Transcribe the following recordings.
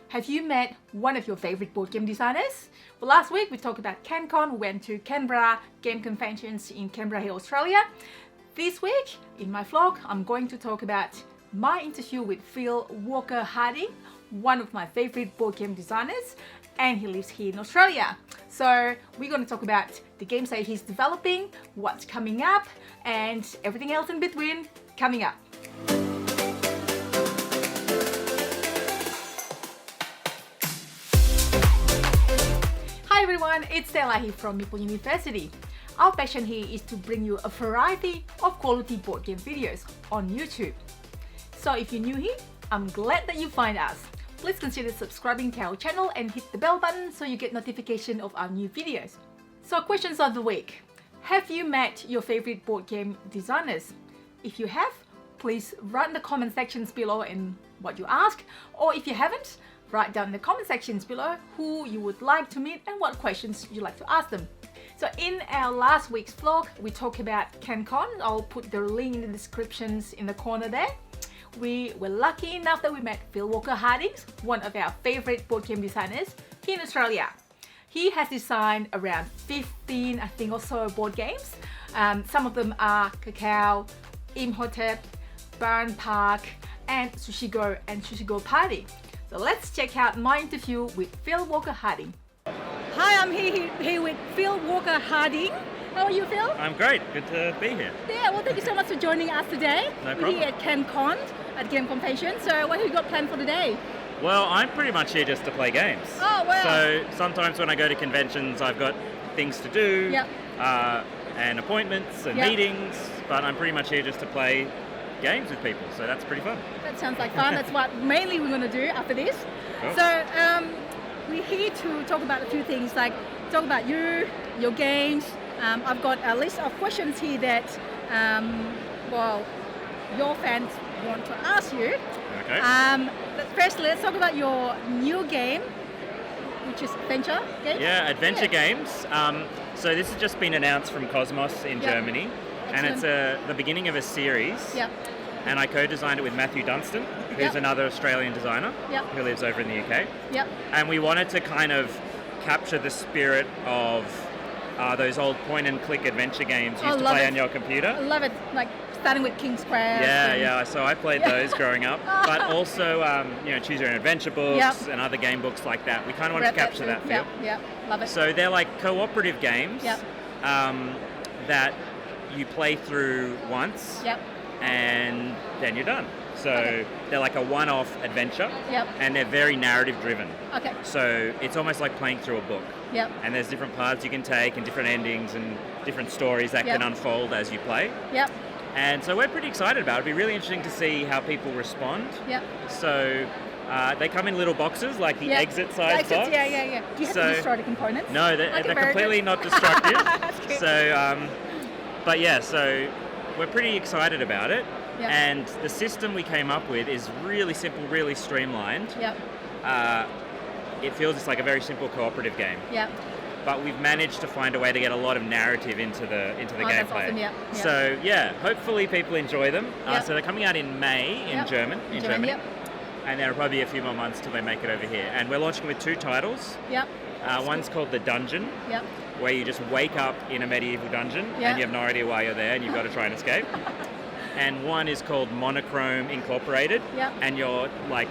have you met one of your favorite board game designers? Well, last week we talked about CanCon. We went to Canberra Game Conventions in Canberra Hill, Australia. This week, in my vlog, I'm going to talk about my interview with Phil Walker-Harding, one of my favorite board game designers, and he lives here in Australia. So we're going to talk about the games that he's developing, what's coming up, and everything else in between coming up. Hi everyone, it's Stella here from Meeple University. Our passion here is to bring you a variety of quality board game videos on YouTube. So if you're new here, I'm glad that you find us. Please consider subscribing to our channel and hit the bell button so you get notification of our new videos. So questions of the week. Have you met your favorite board game designers? If you have, please write in the comment sections below and what you ask, or if you haven't, write down in the comment sections below who you would like to meet and what questions you'd like to ask them. So in our last week's vlog, we talked about CanCon. I'll put the link in the descriptions in the corner there. We were lucky enough that we met Phil Walker-Harding, one of our favorite board game designers here in Australia. He has designed around 15, I think, or so board games. Some of them are Cacao, Imhotep, BarenPark, and Sushi Go Party. So let's check out my interview with Phil Walker-Harding. Hi, I'm here with Phil Walker-Harding. How are you, Phil? I'm great. Good to be here. Yeah, well, thank you so much for joining us today. No We're problem. here at CanCon, at Game Convention. So what have you got planned for today? Well, I'm pretty much here just to play games. Oh, wow. So sometimes when I go to conventions, I've got things to do, Yep. and appointments and Yep. meetings, but I'm pretty much here just to play games with people, so that's pretty fun. That sounds like fun. That's what mainly we're going to do after this. Cool. So we're here to talk about a few things, like talk about you, your games. I've got a list of questions here that, well, your fans want to ask you. Okay. But first, let's talk about your new game, which is Adventure Game. Yeah, Adventure Games. So this has just been announced from Gizmos in Yep. Germany, and it's the beginning of a series. Yep. And I co-designed it with Matthew Dunstan, who's Yep. another Australian designer Yep. who lives over in the UK. Yep. And we wanted to kind of capture the spirit of those old point-and-click adventure games you used to love play it. on your computer. I love it. Like starting with King's Quest. Yeah. So I played those growing up, but also choose your own adventure books Yep. and other game books like that. We kind of wanted to capture that feel. Yeah, love it. So they're like cooperative games Yep. that you play through once Yep. and then you're done. So they're like a one-off adventure, Yep. and they're very narrative-driven. Okay. So it's almost like playing through a book. Yep. And there's different paths you can take and different endings and different stories that Yep. can unfold as you play. Yep. And so we're pretty excited about it. It'll be really interesting to see how people respond. Yep. So they come in little boxes, like the Yep. exit size Exits, box. Yeah. Do you have So- to destroy the components? No, they're Okay, very completely good. not destructive. That's good. So, but yeah, so we're pretty excited about it. Yep. And the system we came up with is really simple, really streamlined. Yep. It feels just like a very simple cooperative game. Yep. But we've managed to find a way to get a lot of narrative into the gameplay. That's awesome. Yep. So yeah, hopefully people enjoy them. Yep. So they're coming out in May in Yep. Germany. Yep. And there will probably be a few more months till they make it over here. And we're launching with 2 titles. Yep. One's called The Dungeon, Yep. where you just wake up in a medieval dungeon Yeah. and you have no idea why you're there and you've got to try and escape. And one is called Monochrome Incorporated, Yep. and you're like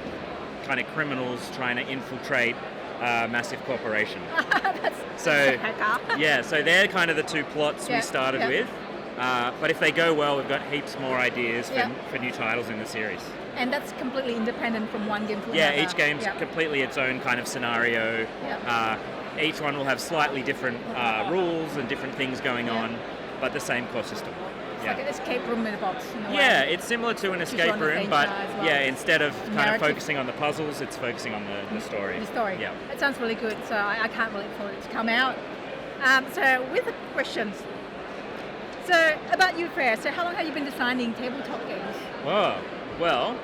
kind of criminals trying to infiltrate a massive corporation. So yeah, so they're kind of the 2 plots we started with. But if they go well, we've got heaps more ideas for new titles in the series. And that's completely independent from one game to another. Yeah, each game's Yep. completely its own kind of scenario. Yep. Each one will have slightly different rules and different things going on, but the same core system. It's like an escape room in a box. In a way. Yeah, it's similar to an Choose escape your own room, but adventure as well. yeah, instead of kind Narrative. of focusing on the puzzles, it's focusing on the story. The story. Yeah. It sounds really good, so I can't wait for it to come out. So with the questions. So about you first, so how long have you been designing tabletop games? Whoa. Well,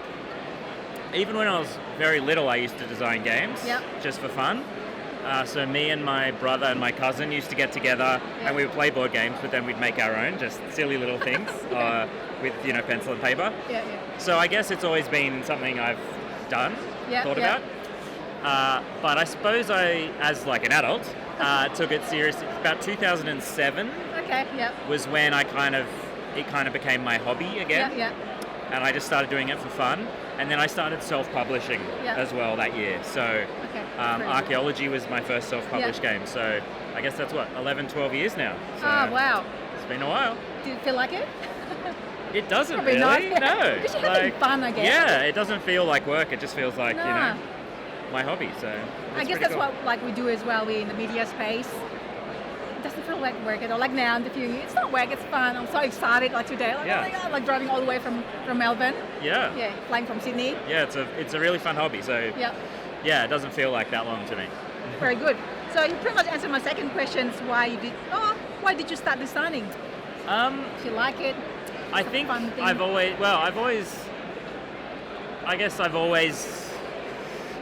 even when I was very little, I used to design games Yep. just for fun. So me and my brother and my cousin used to get together and we would play board games, but then we'd make our own, just silly little things with pencil and paper. Yeah. So I guess it's always been something I've done, thought about. But I suppose as like an adult, took it seriously. About 2007 Okay, yeah. was when it kind of became my hobby again. Yeah, And I just started doing it for fun. And then I started self-publishing as well that year. So Okay. Archaeology was my first self-published game. So I guess that's 11, 12 years now. So Oh, wow. it's been a while. Do you feel like it? It doesn't Probably really, not. no. Because you're having fun, I guess. Yeah, it doesn't feel like work. It just feels like, No. my hobby. So I guess that's what like we do as well. We're in the media space. It doesn't feel like work at all. Like now, in the few years, it's not work. It's fun. I'm so excited. Like today, like, oh my God, like driving all the way from Melbourne. Yeah. Yeah, flying from Sydney. Yeah, it's a really fun hobby. So Yeah, it doesn't feel like that long to me. very good. So you pretty much answered my second question: why did you start designing? If you like it. I think I've always,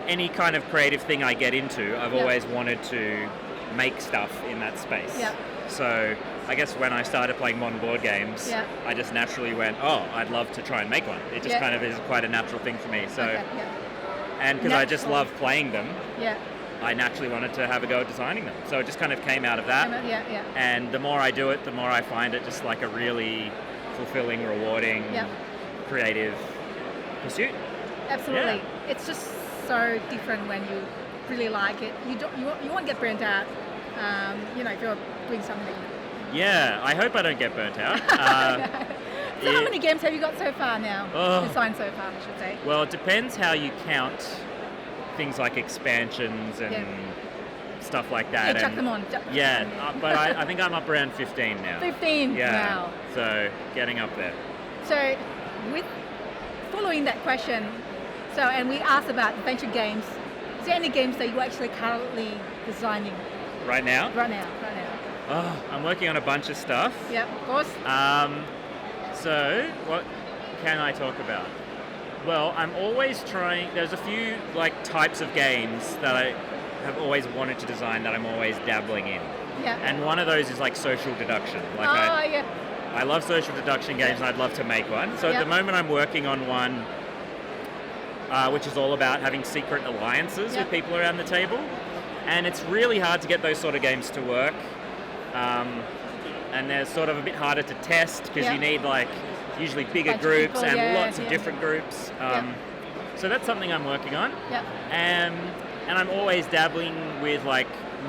any kind of creative thing I get into, I've always wanted to make stuff in that space. Yeah. So I guess when I started playing modern board games, I just naturally went, I'd love to try and make one. It just kind of is quite a natural thing for me. So, and because I just love playing them, I naturally wanted to have a go at designing them. So it just kind of came out of that. And the more I do it, the more I find it just like a really fulfilling, rewarding, creative pursuit. Absolutely. Yeah. It's just so different when you really like it. You won't get burnt out. If you're doing something. Yeah, I hope I don't get burnt out. So how many games have you got so far now? Designed so far, I should say. Well, it depends how you count things like expansions and stuff like that. Yeah, chuck them on. But I think I'm up around 15 now. 15? Yeah. Wow. So getting up there. So with following that question, and we asked about adventure games, is there any games that you're actually currently designing? Right now? Right now. I'm working on a bunch of stuff. Yeah, of course. So what can I talk about? Well, I'm always trying. There's a few types of games that I have always wanted to design that I'm always dabbling in. Yeah. And one of those is like social deduction. I love social deduction games and I'd love to make one. So at the moment I'm working on one which is all about having secret alliances with people around the table. And it's really hard to get those sort of games to work. And they're sort of a bit harder to test because you need usually bigger groups and lots of different groups. So that's something I'm working on. And I'm always dabbling with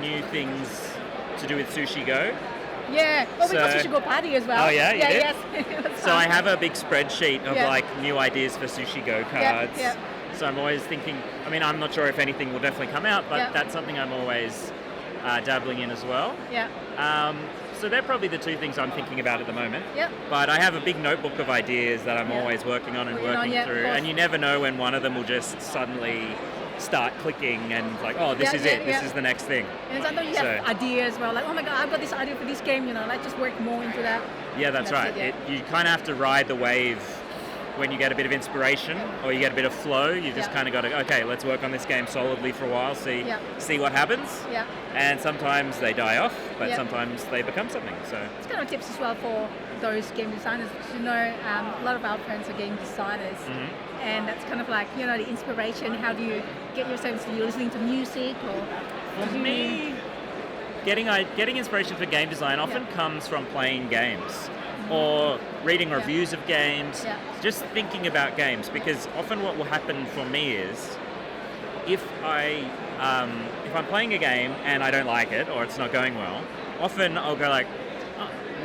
new things to do with Sushi Go. Yeah, well, we got Sushi Go Party as well. Oh yeah, you did? Yes. So I have a big spreadsheet of new ideas for Sushi Go cards. So I'm always thinking, I'm not sure if anything will definitely come out, but that's something I'm always dabbling in as well. So they're probably the two things I'm thinking about at the moment. But I have a big notebook of ideas that I'm always working on and working through. And you never know when one of them will just suddenly start clicking and this is it, this is the next thing. And sometimes you have ideas where oh my God, I've got this idea for this game, just work more into that. Yeah, that's right. You kind of have to ride the wave when you get a bit of inspiration or you get a bit of flow. You just kind of got to, okay, let's work on this game solidly for a while, see what happens. And sometimes they die off, but sometimes they become something. So it's kind of tips as well for those game designers. A lot of our friends are game designers. And that's kind of the inspiration. How do you get yourself? So you're listening to music or? For me, getting inspiration for game design often comes from playing games or reading reviews of games, just thinking about games. Because often what will happen for me is if I'm playing a game and I don't like it or it's not going well, often I'll go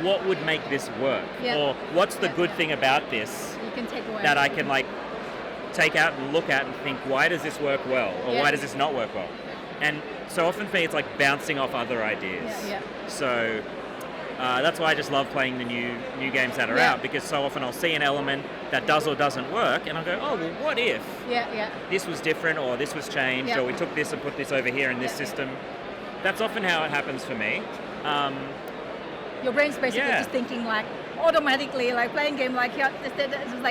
what would make this work? Or what's the good thing about this you can take away that I can take out and look at and think, why does this work well? Or why does this not work well? And so often for me, it's bouncing off other ideas. So that's why I just love playing the new games that are out, because so often I'll see an element that does or doesn't work and I'll go, oh, well, what if this was different or this was changed or we took this and put this over here in this system? That's often how it happens for me. Your brain's basically just thinking automatically, playing a game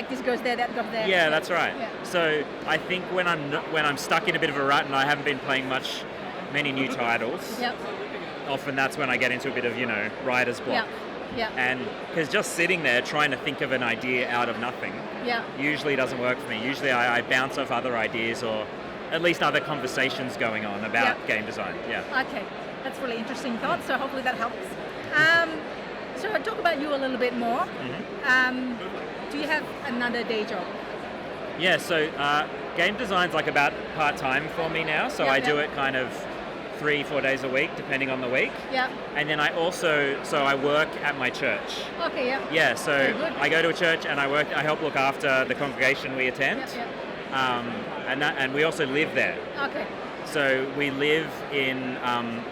this goes there, that goes there. Yeah, that's right. So I think when I'm stuck in a bit of a rut and I haven't been playing many new titles, often that's when I get into a bit of writer's block. And because just sitting there trying to think of an idea out of nothing usually doesn't work for me. Usually I bounce off other ideas or at least other conversations going on about game design. Yeah. Okay, that's really interesting thought. So hopefully that helps. So I'll talk about you a little bit more. Mm-hmm. Do you have another day job? Yeah, so game design's like about part-time for me now, so I do it kind of 3-4 days a week, depending on the week. Yeah. And then I also, I work at my church. Okay, yeah. Yeah, so I go to a church and I help look after the congregation we attend. And we also live there. Okay. So we live in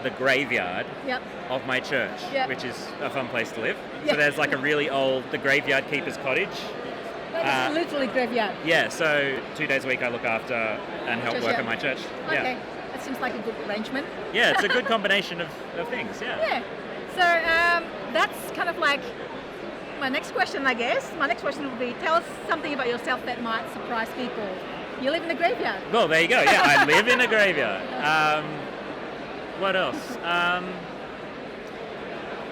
the graveyard of my church, which is a fun place to live. So there's like a really old, the graveyard keeper's cottage. That is literally graveyard. Yeah, so 2 days a week I look after and help work at my church. Okay, Yeah. that seems like a good arrangement. Yeah, it's a good combination of things, Yeah. So that's kind of like my next question, I guess. My next question would be, tell us something about yourself that might surprise people. You live in a graveyard. Well, there you go. Yeah, I live in a graveyard. What else?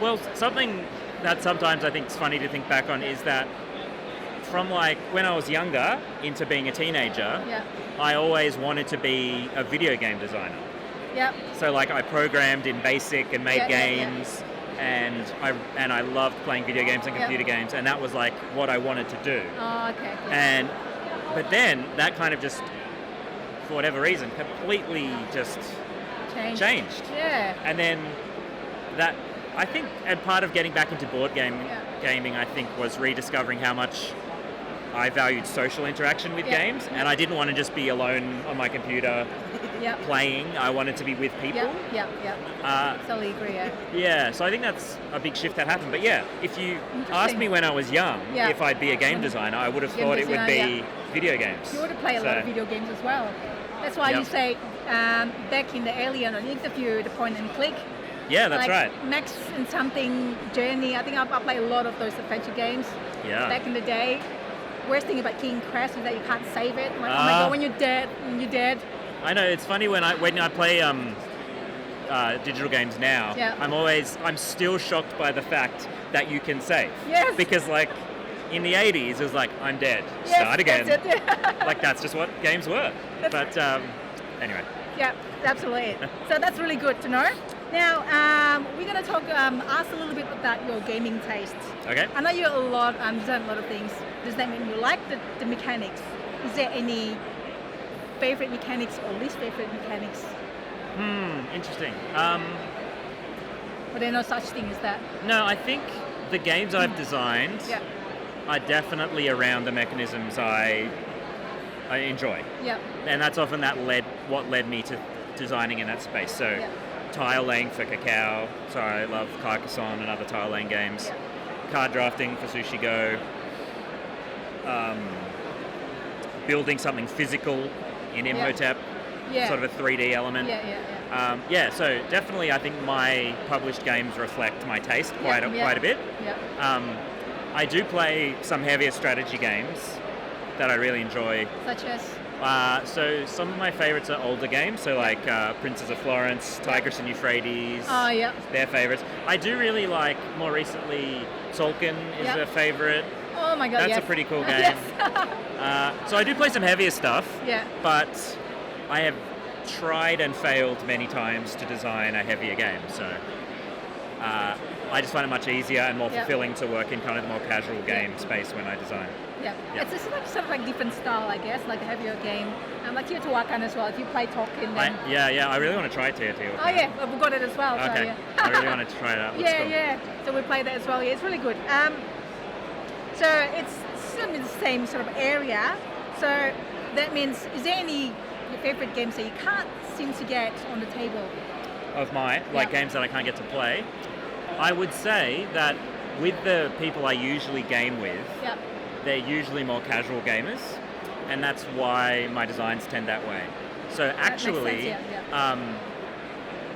Well, something that sometimes I think is funny to think back on is that from like when I was younger into being a teenager, I always wanted to be a video game designer. Yeah. So like I programmed in BASIC and made games, and I loved playing video games and computer games, and that was like what I wanted to do. Oh, okay. But then that kind of just, for whatever reason, completely just changed. Yeah. And then that, I think, and part of getting back into gaming, I think, was rediscovering how much I valued social interaction with games, and I didn't want to just be alone on my computer playing. I wanted to be with people. Totally agree. Yeah, so I think that's a big shift that happened. But yeah, if you asked me when I was young if I'd be a game designer, I would have thought it would be video games. You would have played a lot of video games as well. That's why you say back in the earlier interview, the point and click. Yeah, that's right. Max and something Journey. I think I played a lot of those adventure games back in the day. Worst thing about King Crash is that you can't save it. Like, oh my god, when you're dead. I know, it's funny when I play digital games now, I'm still shocked by the fact that you can save. Yes. Because like in the 80s it was like, I'm dead. Start again. That's it. Like that's just what games were. But anyway. Yeah, absolutely. So that's really good to know. Now, we're going to talk, ask a little bit about your gaming tastes. Okay. I know you design a lot of things. Does that mean you like the mechanics? Is there any favorite mechanics or least favorite mechanics? Interesting. But there's no such thing as that. No, I think the games I've designed are definitely around the mechanisms I enjoy. Yeah. And that's often what led me to designing in that space. So tile laying for Cacao, so I love Carcassonne and other tile laying games. Card drafting for Sushi Go. Building something physical in Imhotep, sort of a 3D element. So definitely I think my published games reflect my taste quite a bit. I do play some heavier strategy games that I really enjoy. Such as? So some of my favorites are older games, so like Princes of Florence, Tigris and Euphrates. Oh, yeah. They're favorites. I do really like, more recently, Tolkien is a favorite. Oh my god, That's a pretty cool game. So I do play some heavier stuff, but I have tried and failed many times to design a heavier game. So I just find it much easier and more fulfilling to work in kind of the more casual game space when I design. It's just like sort of like different style, I guess, like a heavier game. Like Teotihuacan as well. If you play Tolkien, then I really want to try Teotihuacan. Oh yeah, we've got it as well. Okay, so, I really want to try it out. So we play that as well. Yeah, it's really good. So it's certainly the same sort of area. So that means, is there any your favorite games that you can't seem to get on the table? Of mine, like games that I can't get to play. I would say that with the people I usually game with, they're usually more casual gamers, and that's why my designs tend that way. So actually,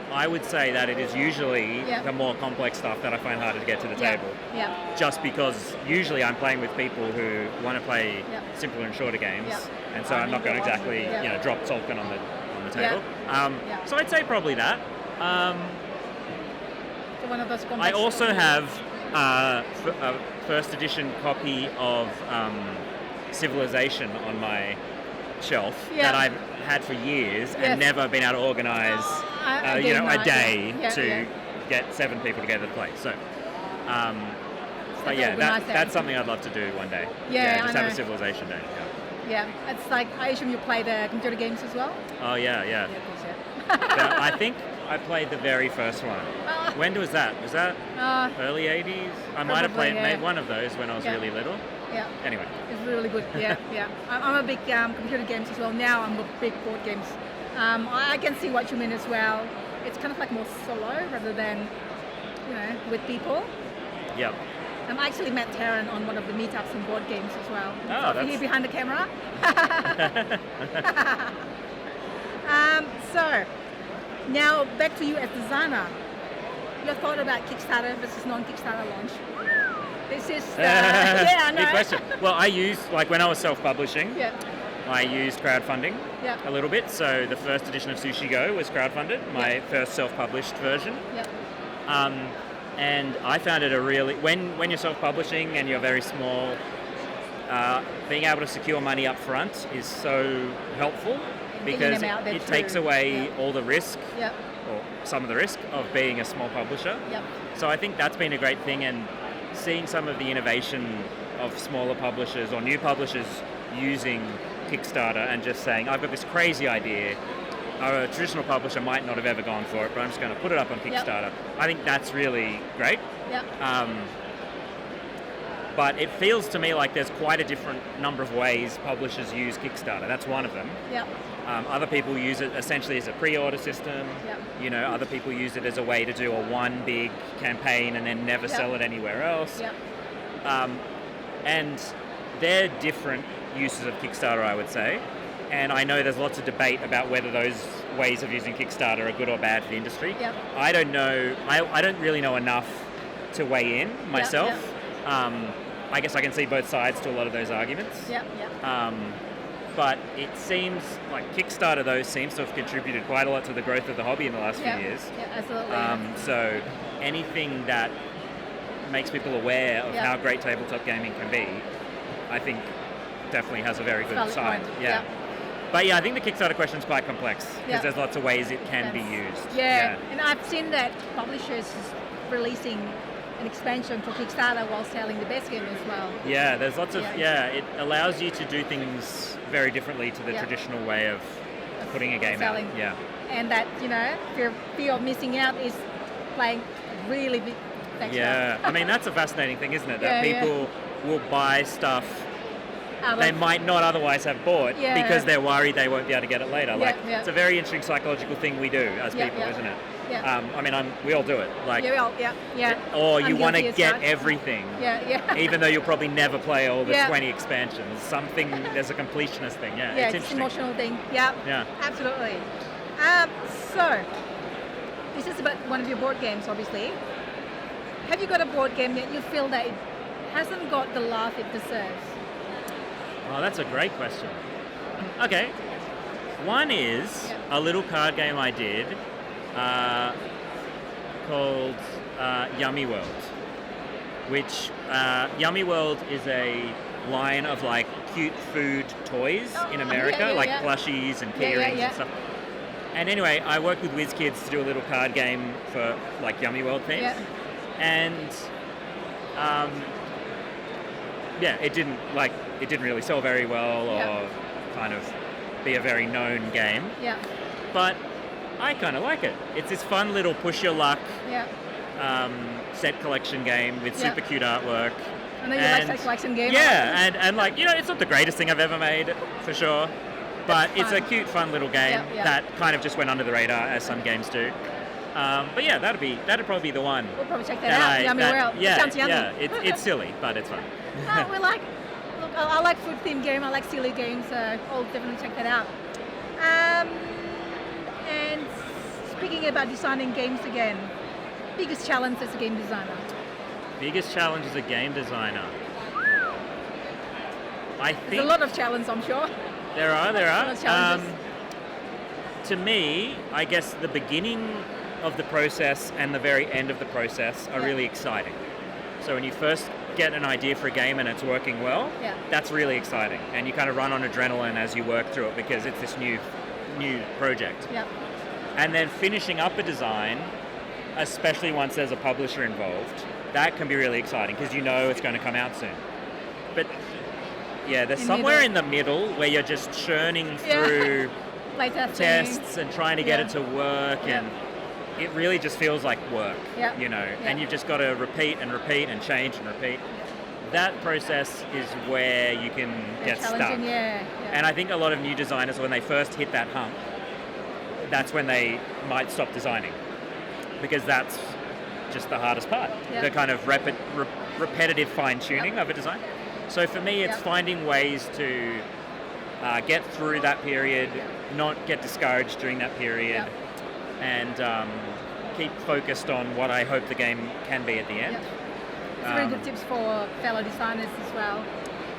I would say that it is usually the more complex stuff that I find harder to get to the table. Just because usually I'm playing with people who want to play simpler and shorter games, and so I'm not going to exactly drop Tolkien on the table. So I'd say probably that. One of those I also have a first edition copy of Civilization on my shelf that I've had for years and never been able to organise, a day to get 7 people together to play. So, but that's something I'd love to do one day. Just have a civilization day. Yeah, it's like, I assume you play the computer games as well? Oh, yeah. I think I played the very first one. When was that? Was that early 80s? I might have made one of those when I was really little. Yeah. Anyway. It's really good, yeah. I'm a big computer games as well. Now I'm a big board games. I can see what you mean as well. It's kind of like more solo rather than, with people. Yep. I actually met Tarrant on one of the meetups in board games as well. Oh, that's... here behind the camera. So, now back to you as designer. Your thought about Kickstarter versus non-Kickstarter launch? This is, I know. Good question. Well, I used, when I was self-publishing, I used crowdfunding a little bit. So the first edition of Sushi Go was crowdfunded, my first self-published version. And I found it when you're self-publishing and you're very small, being able to secure money up front is so helpful because it takes away all the risk, or some of the risk, of being a small publisher. So I think that's been a great thing, and seeing some of the innovation of smaller publishers or new publishers using Kickstarter and just saying, I've got this crazy idea, a traditional publisher might not have ever gone for it, but I'm just going to put it up on Kickstarter. I think that's really great. But it feels to me like there's quite a different number of ways publishers use Kickstarter. That's one of them. Other people use it essentially as a pre-order system. Other people use it as a way to do one big campaign and then never sell it anywhere else. And they're different uses of Kickstarter, I would say. And I know there's lots of debate about whether those ways of using Kickstarter are good or bad for the industry. I don't know. I don't really know enough to weigh in myself. I guess I can see both sides to a lot of those arguments. But it seems like Kickstarter, though, seems to have contributed quite a lot to the growth of the hobby in the last few years. Absolutely. So anything that makes people aware of how great tabletop gaming can be, I think definitely has a very good side. But I think the Kickstarter question is quite complex because there's lots of ways it can be used. And I've seen that publishers releasing an expansion for Kickstarter while selling the base game as well. There's lots of, it allows you to do things very differently to the traditional way of putting a game out. And that, fear of missing out is playing really big factor. I mean, that's a fascinating thing, isn't it? That people will buy stuff they might not otherwise have bought because they're worried they won't be able to get it later. It's a very interesting psychological thing we do as people, isn't it? I mean, we all do it. Or you want to get everything, even though you'll probably never play all the 20 expansions. There's a completionist thing. It's an emotional thing. Absolutely. So, this is about one of your board games, obviously. Have you got a board game that you feel that it hasn't got the love it deserves? Oh, that's a great question. Okay. One is a little card game I did called Yummy World, which Yummy World is a line of cute food toys in America, plushies and key rings and stuff. And anyway, I worked with WizKids to do a little card game for Yummy World things. And it didn't really sell very well or kind of be a very known game. But I kind of like it. It's this fun little push your luck set collection game with super cute artwork. I know you like that collection game. And it's not the greatest thing I've ever made, for sure. But it's a cute, fun little game that kind of just went under the radar, as some games do. But that'd probably be the one. We'll probably check that out. Yummy World. Sounds yummy. It's silly, but it's fun. I like food themed game. I like silly games, so I'll definitely check that out. And speaking about designing games again, biggest challenge as a game designer? Biggest challenge as a game designer? I think there's a lot of challenges, I'm sure. There are. Challenges. To me, I guess the beginning of the process and the very end of the process are really exciting. So when you first get an idea for a game and it's working well, that's really exciting. And you kind of run on adrenaline as you work through it because it's this new project. Yeah. And then finishing up a design, especially once there's a publisher involved, that can be really exciting because you know it's going to come out soon. But yeah, there's somewhere in the middle where you're just churning through tests and trying to get it to work, and it really just feels like work, you know, and you've just got to repeat and repeat and change and repeat. That process is where you can get stuck. And I think a lot of new designers, when they first hit that hump, that's when they might stop designing, because that's just the hardest part, the kind of repetitive fine-tuning of a design. So for me, it's finding ways to get through that period, not get discouraged during that period, and keep focused on what I hope the game can be at the end. It's very good tips for fellow designers as well.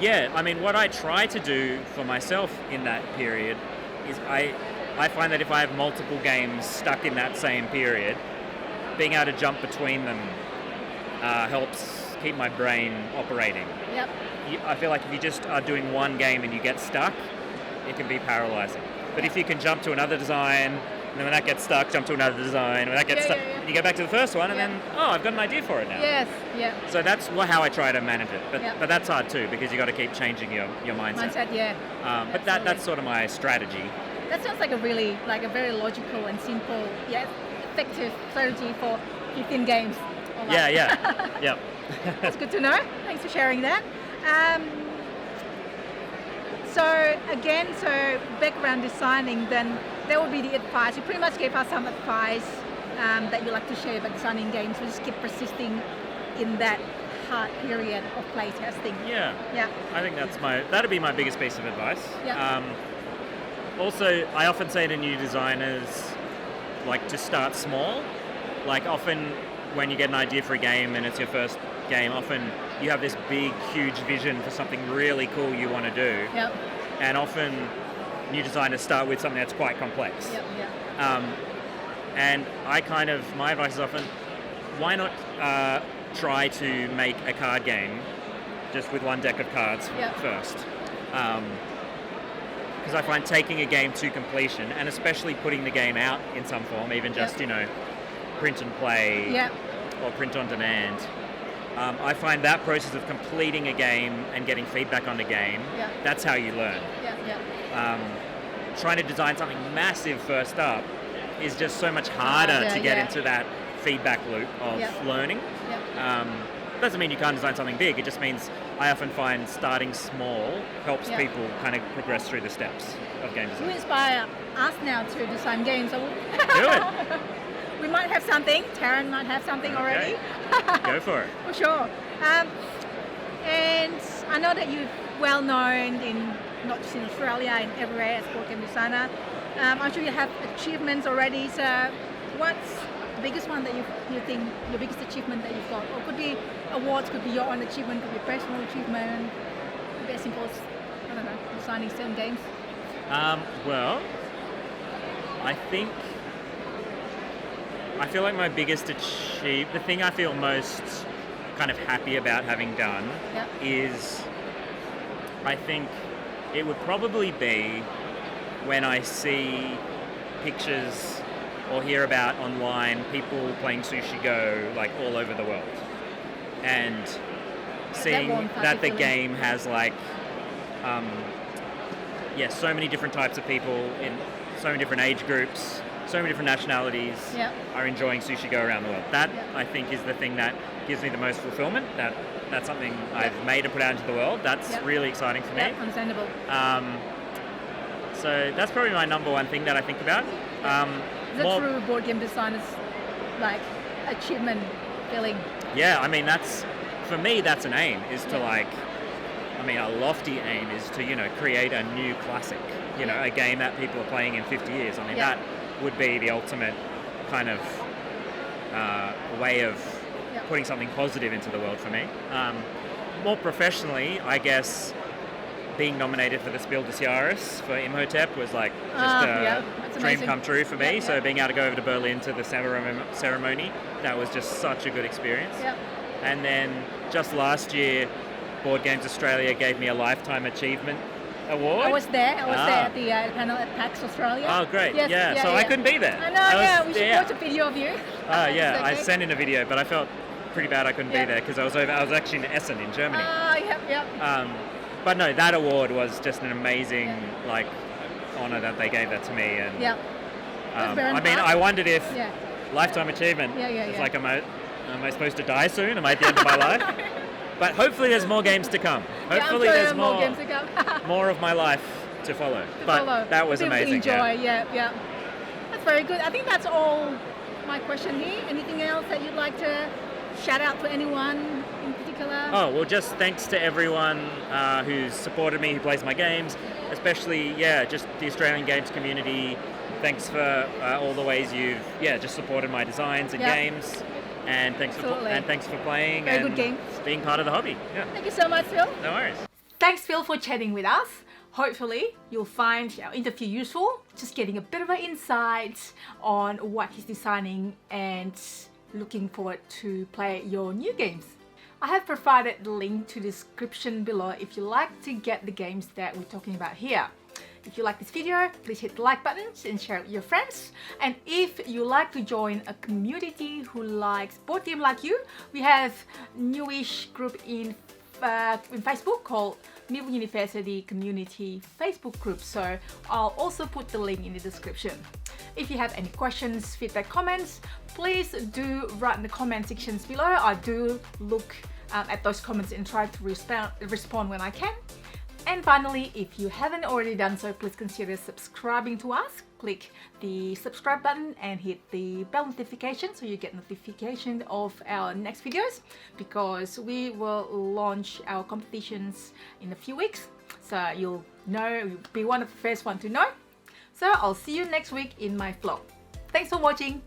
Yeah, I mean, what I try to do for myself in that period is I find that if I have multiple games stuck in that same period, being able to jump between them helps keep my brain operating. Yep. I feel like if you just are doing one game and you get stuck, it can be paralyzing. But if you can jump to another design, and then when that gets stuck, jump to another design, when that gets stuck, you go back to the first one, and then, I've got an idea for it now. Yes, So that's how I try to manage it. But that's hard too, because you got to keep changing your mindset. But that's sort of my strategy. That sounds like a very logical and simple, effective strategy for 15 games. Yeah. That's good to know. Thanks for sharing that. So back around designing, then that would be the advice. You pretty much gave us some advice that you like to share about designing games. We just keep persisting in that hard period of playtesting. Yeah. I think that'd be my biggest piece of advice. Also, I often say to new designers, like, to start small. Like, often when you get an idea for a game and it's your first game, often you have this big, huge vision for something really cool you want to do. And often new designers start with something that's quite complex. And my advice is often, why not try to make a card game just with one deck of cards first? Because I find taking a game to completion, and especially putting the game out in some form, even just, print and play or print on demand, I find that process of completing a game and getting feedback on the game, that's how you learn. Trying to design something massive first up is just so much harder to get into that feedback loop of learning. Doesn't mean you can't design something big, it just means I often find starting small helps people kind of progress through the steps of game design. You inspire us now to design games. So do it! We might have something. Tarrant might have something already. Go for it. For sure. And I know that you're well known in not just in Australia and everywhere as board game designer. I'm sure you have achievements already. So what's the biggest one that you think your biggest achievement that you've got? Or could be awards, could be your own achievement, could be personal achievement, could be as simple as, I don't know, designing certain games. Well, I feel like my biggest the thing I feel most kind of happy about having done is, I think it would probably be when I see pictures or hear about online people playing Sushi Go like all over the world, and seeing that the game has like so many different types of people in so many different age groups, so many different nationalities are enjoying Sushi Go around the world. That I think is the thing that gives me the most fulfillment. That's something I've made and put out into the world. That's really exciting for me. Understandable. So that's probably my number one thing that I think about. Is that true board game designers, like, achievement feeling? Yeah, I mean, for me, that's an aim, is to a lofty aim is to, create a new classic, a game that people are playing in 50 years. I mean, that would be the ultimate kind of way of putting something positive into the world for me. More professionally, I guess, being nominated for the Spiel des Jahres for Imhotep was like just a dream come true for me. So being able to go over to Berlin to the ceremony, that was just such a good experience. And then just last year, Board Games Australia gave me a Lifetime Achievement Award. I was there at the panel at PAX Australia. Oh, great. Yes, yeah, so I couldn't be there. I know, we should watch a video of you. Yeah, I okay. sent in a video, but I felt pretty bad I couldn't be there because I was actually in Essen in Germany. Yep. But no, that award was just an amazing honor that they gave that to me. And I mean, I wondered if Lifetime Achievement. It's like, am I supposed to die soon? Am I at the end of my life? But hopefully there's more games to come. Hopefully there's more games to come. more of my life to follow. That was amazing. Enjoy, yeah. That's very good. I think that's all my question here. Anything else that you'd like to shout out to anyone in particular? Oh, well, just thanks to everyone who's supported me, who plays my games, especially, just the Australian games community. Thanks for all the ways you've, just supported my designs and games. And thanks for playing Very and good game. being part of the hobby. Yeah. Thank you so much, Phil. No worries. Thanks, Phil, for chatting with us. Hopefully, you'll find our interview useful, just getting a bit of an insight on what he's designing and looking forward to play your new games. I have provided the link to the description below if you like to get the games that we're talking about here. If you like this video, please hit the like button and share it with your friends. And if you like to join a community who likes board game like you, we have a newish group in Facebook called Meeple University Community Facebook group. So I'll also put the link in the description. If you have any questions, feedback, comments, please do write in the comment sections below. I do look at those comments and try to respond when I can. And finally, if you haven't already done so, please consider subscribing to us. Click the subscribe button and hit the bell notification so you get notification of our next videos, because we will launch our competitions in a few weeks. So you'll be one of the first one to know. So I'll see you next week in my vlog. Thanks for watching.